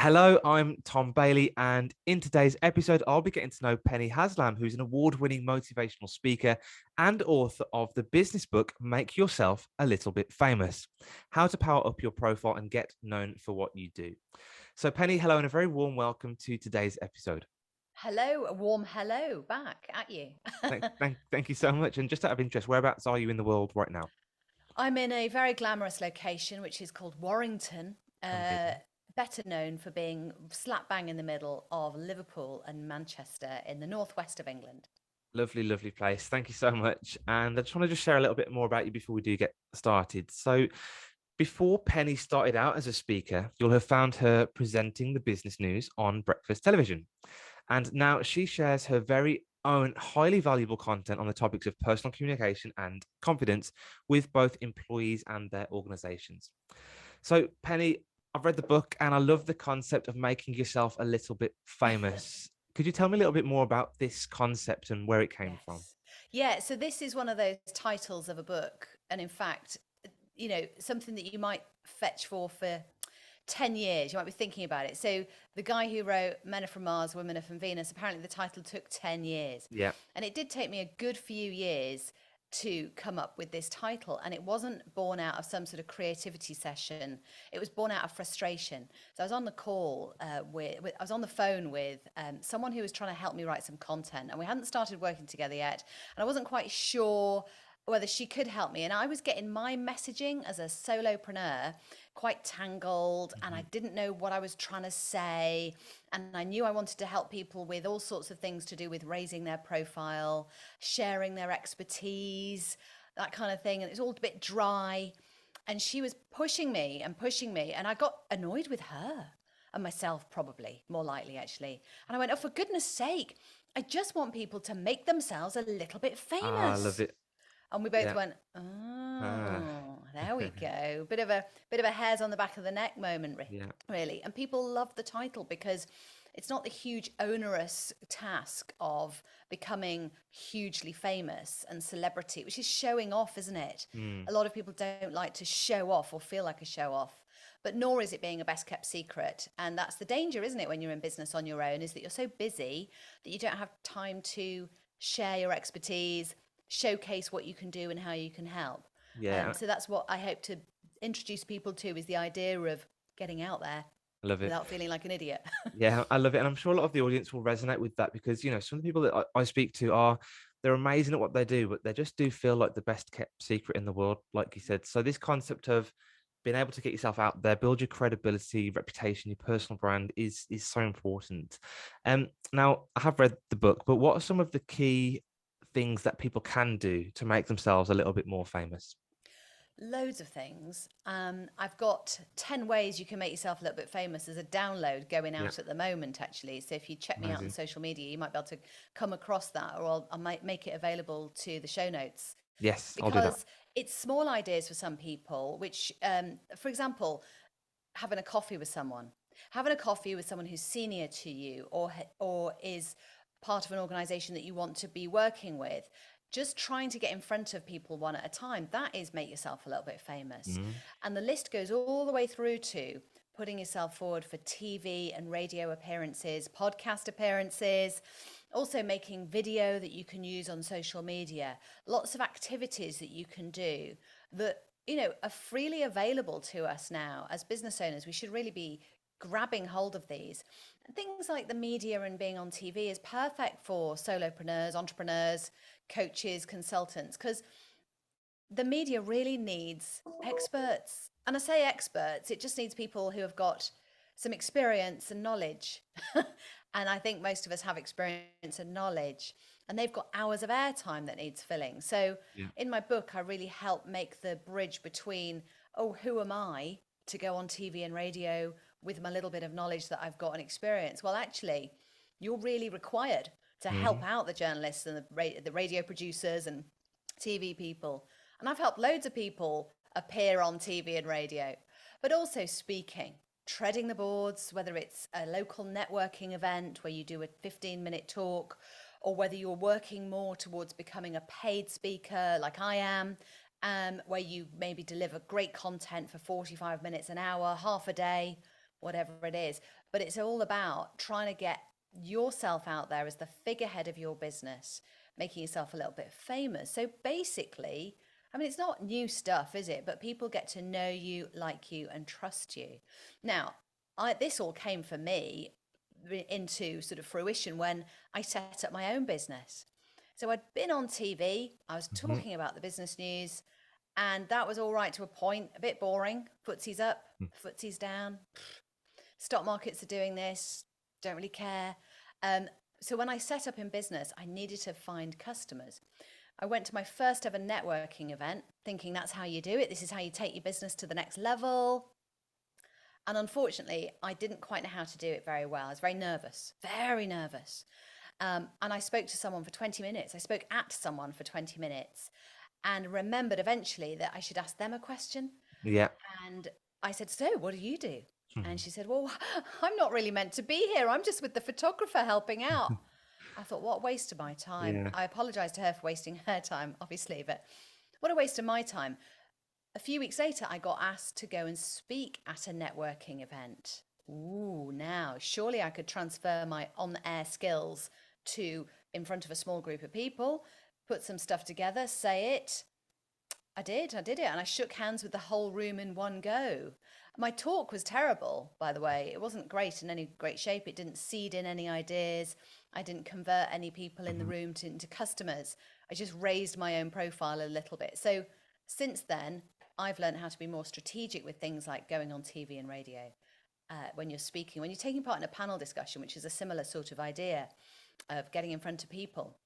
Hello, I'm Tom Bailey, and in today's episode, I'll be getting to know Penny Haslam, who's an award winning motivational speaker and author of the business book, Make Yourself a Little Bit Famous: How to Power Up Your Profile and Get Known for What You Do. So, Penny, hello, and a very warm welcome to today's episode. Hello, a warm hello back at you. Thank you so much. And just out of interest, whereabouts are you in the world right now? I'm in a very glamorous location, which is called Warrington, uh, Amazing. better known for being slap bang in the middle of Liverpool and Manchester in the northwest of England. Lovely, lovely place. Thank you so much. And I just want to share a little bit more about you before we do get started. So, before Penny started out as a speaker, you'll have found her presenting the business news on breakfast television. And now she shares her very own highly valuable content on the topics of personal communication and confidence with both employees and their organizations. So, Penny, I've read the book and I love the concept of making yourself a little bit famous. Could you tell me a little bit more about this concept and where it came from? Yes. Yeah, so this is one of those titles of a book. And in fact, something that you might fetch for 10 years. You might be thinking about it. So the guy who wrote Men Are From Mars, Women Are From Venus, apparently the title took 10 years. Yeah. And it did take me a good few years to come up with this title. And it wasn't born out of some sort of creativity session. It was born out of frustration. So I was on the call I was on the phone with someone who was trying to help me write some content. And we hadn't started working together yet. And I wasn't quite sure whether she could help me. And I was getting my messaging as a solopreneur quite tangled, and I Mhm. didn't know what I was trying to say. And I knew I wanted to help people with all sorts of things to do with raising their profile, sharing their expertise, that kind of thing. And it was all a bit dry. And she was pushing me and pushing me. And I got annoyed with her and myself, probably more likely, actually. And I went, oh, for goodness sake, I just want people to make themselves a little bit Ah, I love famous. it. And we both Yeah. went, Ah. oh, there we go. Bit of a hairs on the back of the neck moment, Yeah. really. And people love the title because it's not the huge onerous task of becoming hugely famous and celebrity, which is showing off, isn't it? Mm. A lot of people don't like to show off or feel like a show off. But nor is it being a best kept secret. And that's the danger, isn't it, when you're in business on your own, is that you're so busy that you don't have time to share your expertise, showcase what you can do and how you can help. Yeah. So that's what I hope to introduce people to, is the idea of getting out there I love it. without feeling like an idiot. Yeah, I love it. And I'm sure a lot of the audience will resonate with that because, some of the people that I speak to they're amazing at what they do, but they just do feel like the best kept secret in the world, like you said. So this concept of being able to get yourself out there, build your credibility, reputation, your personal brand is so important. Now I have read the book, but what are some of the key things that people can do to make themselves a little bit more famous? Loads of things. I've got 10 ways you can make yourself a little bit famous. There's a download going Yeah, out at the moment, actually. So if you check me out on amazing. social media, you might be able to come across that, or I might make it available to the show notes, Yes, I'll do that. because it's small ideas for some people, which, for example, having a coffee with someone, who's senior to you, or is part of an organization that you want to be working with, just trying to get in front of people one at a time, that is make yourself a little bit famous. Mm, And the list goes all the way through to putting yourself forward for TV and radio appearances, podcast appearances, also making video that you can use on social media, lots of activities that you can do that are freely available to us now as business owners. We should really be grabbing hold of these. And things like the media and being on TV is perfect for solopreneurs, entrepreneurs, coaches, consultants, because the media really needs experts. And I say experts, it just needs people who have got some experience and knowledge. And I think most of us have experience and knowledge, and they've got hours of airtime that needs filling. So yeah. in my book, I really help make the bridge between, oh, who am I to go on TV and radio with my little bit of knowledge that I've got and experience? Well, actually, you're really required to help Mhm. out the journalists and the radio producers and TV people. And I've helped loads of people appear on TV and radio, but also speaking, treading the boards, whether it's a local networking event where you do a 15-minute talk, or whether you're working more towards becoming a paid speaker like I am, where you maybe deliver great content for 45 minutes, an hour, half a day. whatever it is. But it's all about trying to get yourself out there as the figurehead of your business, making yourself a little bit famous. So basically, I mean, it's not new stuff, is it? But people get to know you, like you, and trust you. Now, this all came for me into sort of fruition when I set up my own business. So I'd been on TV, I was Hmm. talking about the business news, and that was all right to a point, a bit boring. Footsie's up, footsie's down, stock markets are doing this, don't really care. Um, so when I set up in business, I needed to find customers. I went to my first ever networking event thinking that's how you do it. This is how you take your business to the next level. And unfortunately, I didn't quite know how to do it very well. I was very nervous, very nervous. And I spoke to someone for 20 minutes. I spoke at someone for 20 minutes and remembered eventually that I should ask them a question. Yeah. And I said, "So, what do you do?" And she said, "Well, I'm not really meant to be here. I'm just with the photographer helping out." I thought, what a waste of my time. Yeah. I apologized to her for wasting her time, obviously, but what a waste of my time. A few weeks later, I got asked to go and speak at a networking event. Ooh, now, surely I could transfer my on air skills to in front of a small group of people, put some stuff together, say it. I did it, and I shook hands with the whole room in one go. My talk was terrible, by the way. It wasn't great in any great shape. It didn't seed in any ideas. I didn't convert any people in the Mhm. room into customers. I just raised my own profile a little bit. So since then, I've learned how to be more strategic with things like going on TV and radio. When you're speaking, when you're taking part in a panel discussion, which is a similar sort of idea of getting in front of people,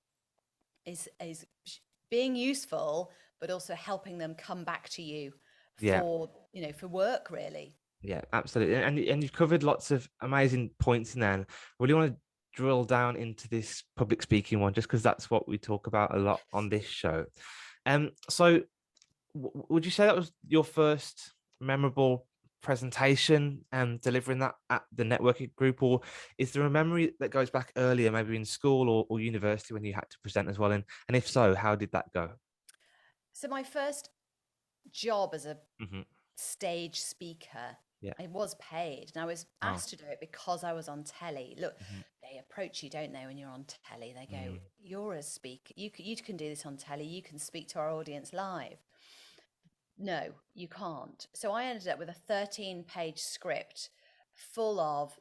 is being useful, but also helping them come back to you Yeah. for, for work, really. Yeah, absolutely. And you've covered lots of amazing points in there. And I really want to drill down into this public speaking one, just because that's what we talk about a lot on this show. So would you say that was your first memorable presentation and delivering that at the networking group, or is there a memory that goes back earlier, maybe in school or university when you had to present as well? And if so, how did that go? So my first job as a Hmm. stage speaker, Yeah. I was paid, and I was Oh. asked to do it because I was on telly. Look, Hmm. they approach you, don't they, when you're on telly? They go, Mm. "You're a speaker. You can do this on telly. You can speak to our audience live." No, you can't. So I ended up with a 13-page script full of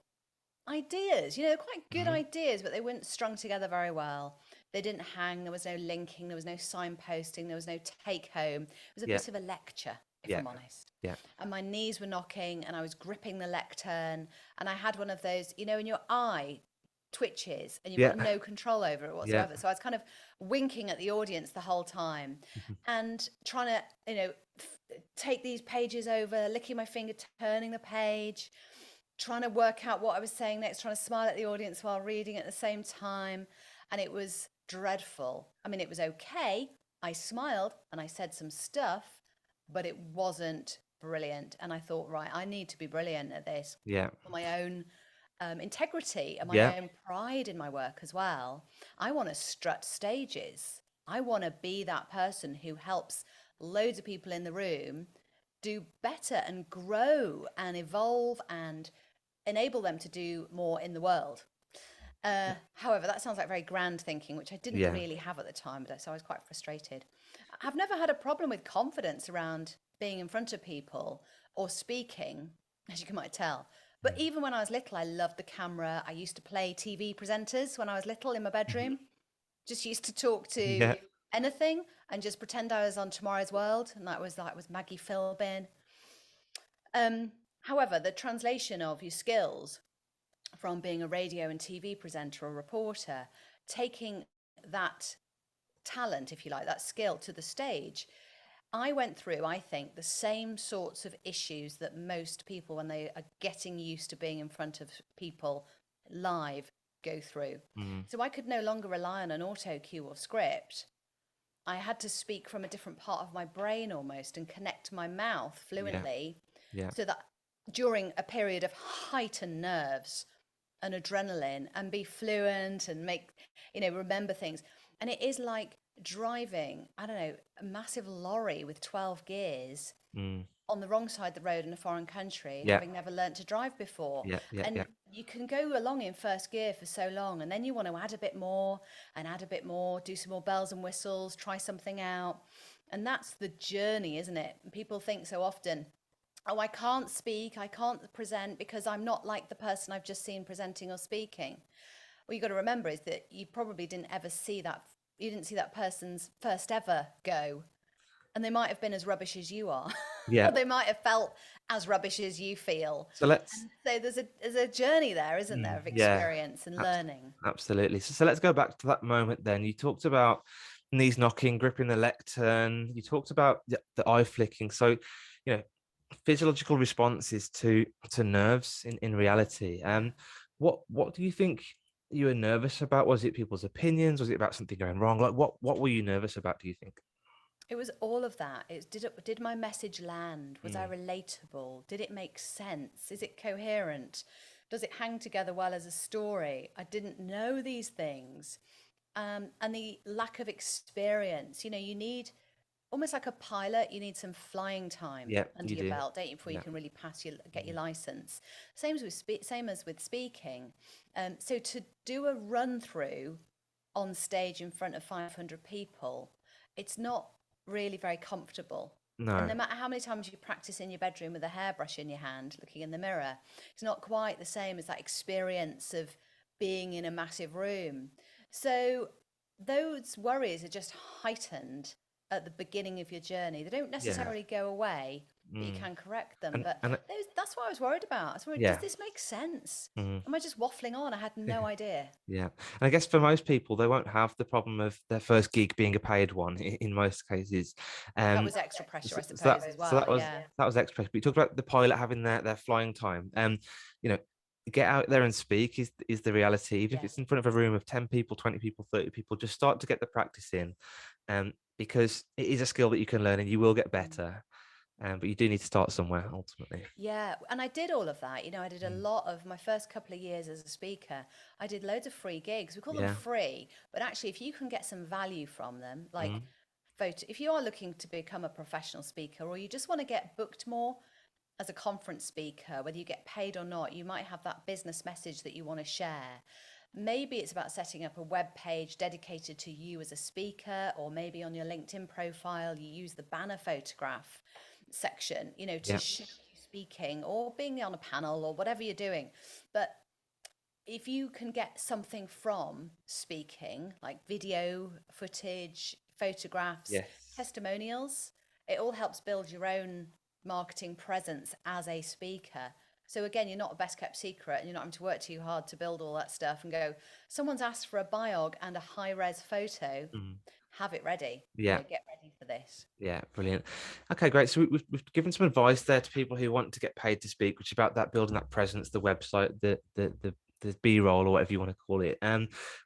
ideas, quite good Hmm. ideas, but they weren't strung together very well. They didn't hang, there was no linking, there was no signposting, there was no take home. It was a Yeah. bit of a lecture, if Yeah. I'm honest. Yeah. And my knees were knocking, and I was gripping the lectern, and I had one of those, in your eye twitches, and you've Yeah. got no control over it Yeah. whatsoever. So I was kind of winking at the audience the whole time Mhm. and trying to, take these pages over, licking my finger, turning the page, trying to work out what I was saying next, trying to smile at the audience while reading at the same time. And it was dreadful. I mean, it was okay. I smiled and I said some stuff, but it wasn't brilliant. And I thought, right, I need to be brilliant at this Yeah. for my own integrity and Yeah. my own pride in my work as well. I want to strut stages. I want to be that person who helps loads of people in the room do better and grow and evolve and enable them to do more in the world. However, that sounds like very grand thinking, which I didn't Yeah. really have at the time, so I was quite frustrated. I've never had a problem with confidence around being in front of people or speaking, as you might tell. But Mm. even when I was little, I loved the camera. I used to play TV presenters when I was little in my bedroom. Mhm. Just used to talk to Yeah. anything and just pretend I was on Tomorrow's World, and that was Maggie Philbin. However, the translation of your skills from being a radio and TV presenter or reporter, taking that talent, if you like, that skill to the stage, I went through, I think, the same sorts of issues that most people, when they are getting used to being in front of people live, go through. Mm. So I could no longer rely on an auto cue or script. I had to speak from a different part of my brain almost and connect my mouth Yeah. fluently Yeah. so that during a period of heightened nerves and adrenaline and be fluent and make, remember things. And it is like driving, I don't know, a massive lorry with 12 gears Mm. on the wrong side of the road in a foreign country, Yeah, having never learnt to drive before. yeah, yeah, And yeah, you can go along in first gear for so long, and then you want to add a bit more and add a bit more, do some more bells and whistles, try something out. And that's the journey, isn't it? People think so often, oh, I can't speak, I can't present because I'm not like the person I've just seen presenting or speaking. What you got to remember is that you probably didn't ever see that, you didn't see that person's first ever go, and they might have been as rubbish as you are, yeah. or they might have felt as rubbish as you feel. So let's, And so there's a journey there, isn't there, of yeah, experience and abs- learning. absolutely. So let's go back to that moment then. You talked about knees knocking, gripping the lectern. You talked about the eye flicking. So, physiological responses to nerves in reality. Yeah. What do you think you were nervous about? Was it people's opinions? Was it about something going wrong? Like what were you nervous about, do you think? It was all of that. Did my message land? Was I Mm, relatable? Did it make sense? Is it coherent? Does it hang together well as a story? I didn't know these things. And the lack of experience. You need almost like a pilot, you need some flying time yeah, under you your do. belt, don't you, before you Yeah. can really get your Mm, license. Same as with speaking. So to do a run through on stage in front of 500 people, it's not really very comfortable. And no. no matter how many times you practice in your bedroom with a hairbrush in your hand, looking in the mirror, it's not quite the same as that experience of being in a massive room. So those worries are just heightened at the beginning of your journey. They don't Yeah. necessarily go away, but you Mm. can correct them. And But and that's what I was worried about. I was worried, does yeah. this make sense? Mm. Am I just waffling on? I had no idea. Yeah. And I guess for most people, they won't have the problem of their first gig being a paid one in most cases. That Um, was extra pressure, so, I so that suppose, as so well. that was Yeah. that was extra. But you talked about the pilot having their flying time. You know, get out there and speak is the reality. Even if Yeah. it's in front of a room of 10 people, 20 people, 30 people, just start to get the practice in. Because it is a skill that you can learn and you will get Mm. better. But you do need to start somewhere ultimately. Yeah, and I did all of that. I did a Mm. lot of my first couple of years as a speaker. I did loads of free gigs. We call them Yeah. free, but actually, if you can get some value from them, like Mm. if you are looking to become a professional speaker or you just want to get booked more as a conference speaker, whether you get paid or not, you might have that business message that you want to share. Maybe it's about setting up a web page dedicated to you as a speaker, or maybe on your LinkedIn profile, you use the banner photograph section, to Yeah. show you speaking or being on a panel or whatever you're doing. But if you can get something from speaking, like video footage, photographs, Yes. testimonials, it all helps build your own marketing presence as a speaker. So again, you're not a best kept secret and you're not having to work too hard to build all that stuff and go, someone's asked for a biog and a high res photo, Mm. have it ready, Yeah. get ready for this. Yeah, brilliant. Okay, great. So we've given some advice there to people who want to get paid to speak, which is about that building that presence, the website, the B-roll or whatever you want to call it.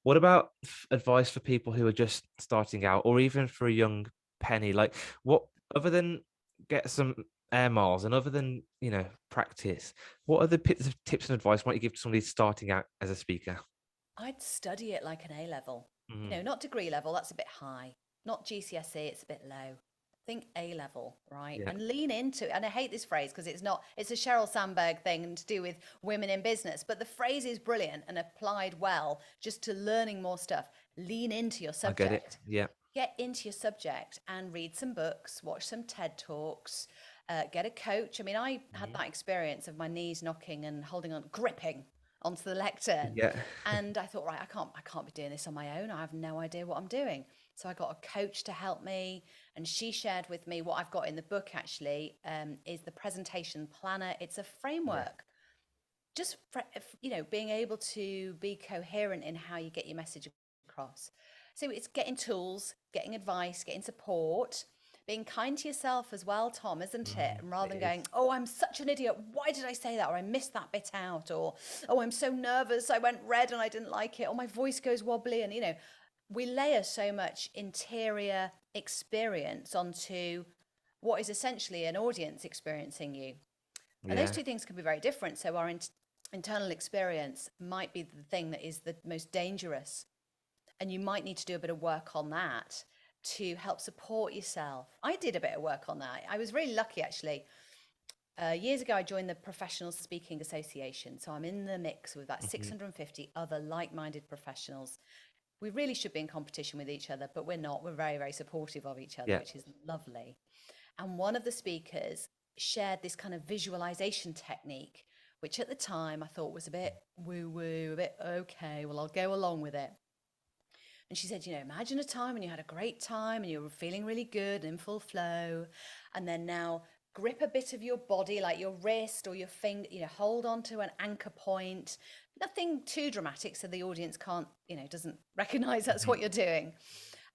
What about advice for people who are just starting out, or even for a young Penny? Like, what other than get some air miles and other than practice, what are the tips and advice might you give to somebody starting out as a speaker? I'd study it like an A level. Mm, Not degree level, that's a bit high. Not GCSE, it's a bit low. Think A level, right? yeah, And lean into it. And I hate this phrase because it's a Sheryl Sandberg thing and to do with women in business, but the phrase is brilliant and applied well just to learning more stuff. Lean into your I get it. subject. Yeah. Get into your subject and read some books, watch some TED Talks, get a coach. I mean, I had Mhm. that experience of my knees knocking and holding on, gripping onto the lectern. Yeah. And I thought, right, I can't be doing this on my own. I have no idea what I'm doing. So I got a coach to help me, and she shared with me what I've got in the book. Actually, is the presentation planner. It's a Yeah. framework, just being able to be coherent in how you get your message across. So it's getting tools, getting advice, getting support, being kind to yourself as well, Tom, isn't it? Mm, And rather it than is. going, oh, I'm such an idiot, why did I say that, or I missed that bit out, or oh, I'm so nervous, I went red and I didn't like it, or my voice goes wobbly. And we layer so much interior experience onto what is essentially an audience experiencing you. And those Yeah. two things can be very different. So our internal experience might be the thing that is the most dangerous. And you might need to do a bit of work on that to help support yourself. I did a bit of work on that. I was really lucky, actually. Years ago, I joined the Professional Speaking Association. So I'm in the mix with about Hmm. 650 other like minded professionals. We really should be in competition with each other, but we're not. We're very, very supportive of each other, Yeah. which is lovely. And one of the speakers shared this kind of visualization technique, which at the time I thought was a bit woo woo, a bit okay, well, I'll go along with it. And she said, imagine a time when you had a great time and you were feeling really good and in full flow. And then now grip a bit of your body, like your wrist or your finger, hold on to an anchor point. Nothing too dramatic so the audience can't, doesn't recognize that's Hmm. what you're doing.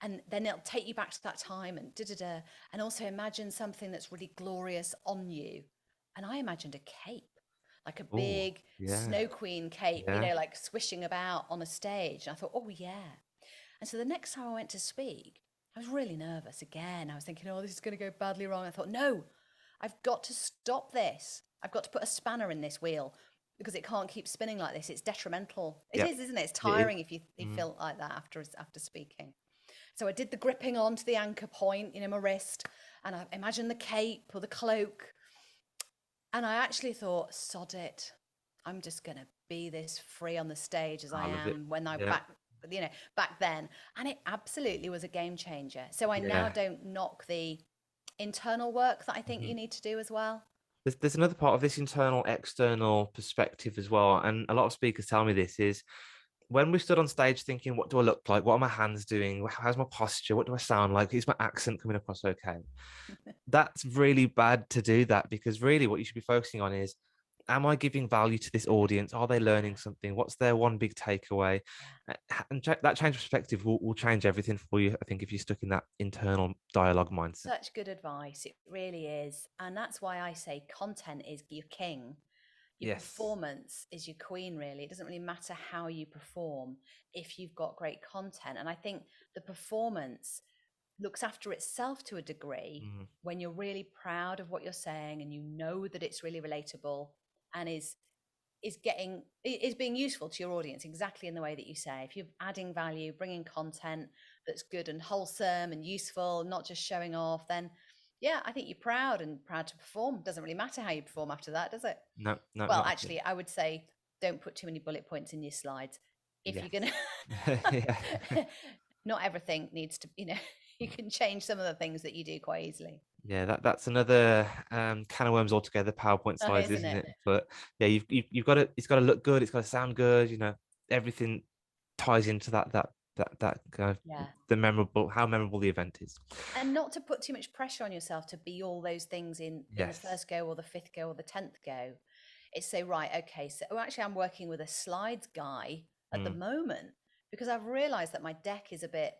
And then it'll take you back to that time and da da da. And also imagine something that's really glorious on you. And I imagined a cape, like a Oh, big yeah. snow queen cape, Yeah. like swishing about on a stage. And I thought, oh, yeah. And so the next time I went to speak, I was really nervous again. I was thinking, oh, this is going to go badly wrong. I thought, no, I've got to stop this. I've got to put a spanner in this wheel because it can't keep spinning like this. It's detrimental. It Yeah. is, isn't it? It's It is. tiring if you Mm. feel like that after speaking. So I did the gripping onto the anchor point, my wrist, and I imagined the cape or the cloak. And I actually thought, sod it. I'm just going to be this free on the stage as I I love it. am when I Yeah. back then. And it absolutely was a game changer. So I now Yeah. don't knock the internal work that I think Mhm. you need to do as well. There's another part of this internal external perspective as well, and a lot of speakers tell me this is when we stood on stage thinking, what do I look like, what are my hands doing, how's my posture, what do I sound like, is my accent coming across okay? That's really bad to do that, because really what you should be focusing on is, am I giving value to this audience? Are they learning something? What's their one big takeaway? Yeah. And that change of perspective will change everything for you, I think, if you're stuck in that internal dialogue mindset. Such good advice. It really is. And that's why I say content is your king. Your Yes. performance is your queen, really. It doesn't really matter how you perform if you've got great content. And I think the performance looks after itself to a degree Mm, when you're really proud of what you're saying and you know that it's really relatable and is being useful to your audience exactly in the way that you say. If you're adding value, bringing content that's good and wholesome and useful, not just showing off, then yeah, I think you're proud and proud to perform. Doesn't really matter how you perform after that, does it? no, no, Well, not at all. actually, I would say don't put too many bullet points in your slides. If you're Yes. going Yeah. to, not everything needs to, you can change some of the things that you do quite easily, Yeah, that's another can of worms altogether, PowerPoint slides, isn't isn't it? it? But yeah, you've got to, it's got to look good, it's got to sound good, everything ties into that kind of Yeah. how memorable the event is. And not to put too much pressure on yourself to be all those things in the Yes. first go or the fifth go or the 10th go. It's say, right, okay, so actually I'm working with a slides guy at the Mm, moment because I've realized that my deck is a bit,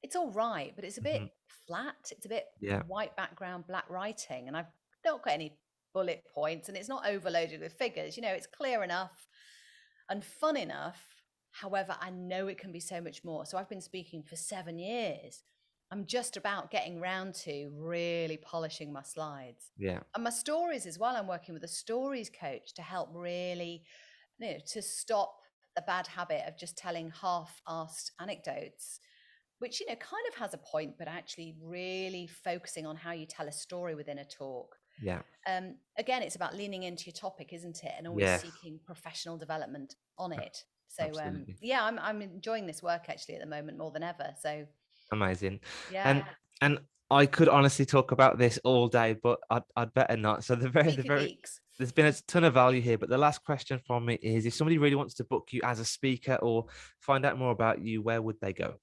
it's all right, but it's a bit mhm. flat. It's a bit Yeah, white background, black writing, and I've not got any bullet points and it's not overloaded with figures. It's clear enough and fun enough. However, I know it can be so much more. So I've been speaking for 7 years. I'm just about getting round to really polishing my slides yeah, and my stories as well. I'm working with a stories coach to help really, to stop the bad habit of just telling half-assed anecdotes, which, kind of has a point, but actually really focusing on how you tell a story within a talk. yeah, Again, it's about leaning into your topic, isn't it? And always yes, seeking professional development on it. So, absolutely. yeah, I'm enjoying this work actually at the moment more than ever. So, Amazing. yeah, And I could honestly talk about this all day, but I'd better not. So speak for geeks. there's been a ton of value here, but the last question from me is, if somebody really wants to book you as a speaker or find out more about you, where would they go?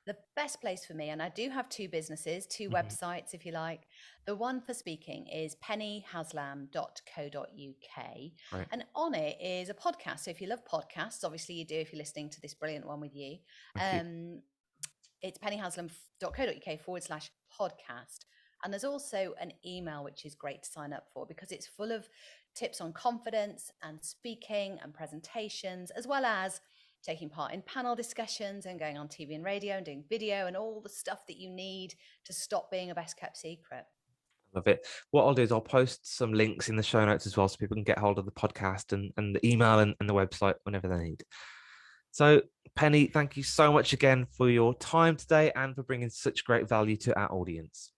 The best place for me, and I do have two businesses, two Hmm. websites, if you like. The one for speaking is pennyhaslam.co.uk. Right. And on it is a podcast. So if you love podcasts, obviously you do if you're listening to this brilliant one with you. Thank you. Um, it's pennyhaslam.co.uk/podcast. And there's also an email, which is great to sign up for because it's full of tips on confidence and speaking and presentations, as well as taking part in panel discussions and going on TV and radio and doing video and all the stuff that you need to stop being a best kept secret. Love it. What I'll do is I'll post some links in the show notes as well so people can get hold of the podcast and the email and the website whenever they need. So, Penny, thank you so much again for your time today and for bringing such great value to our audience.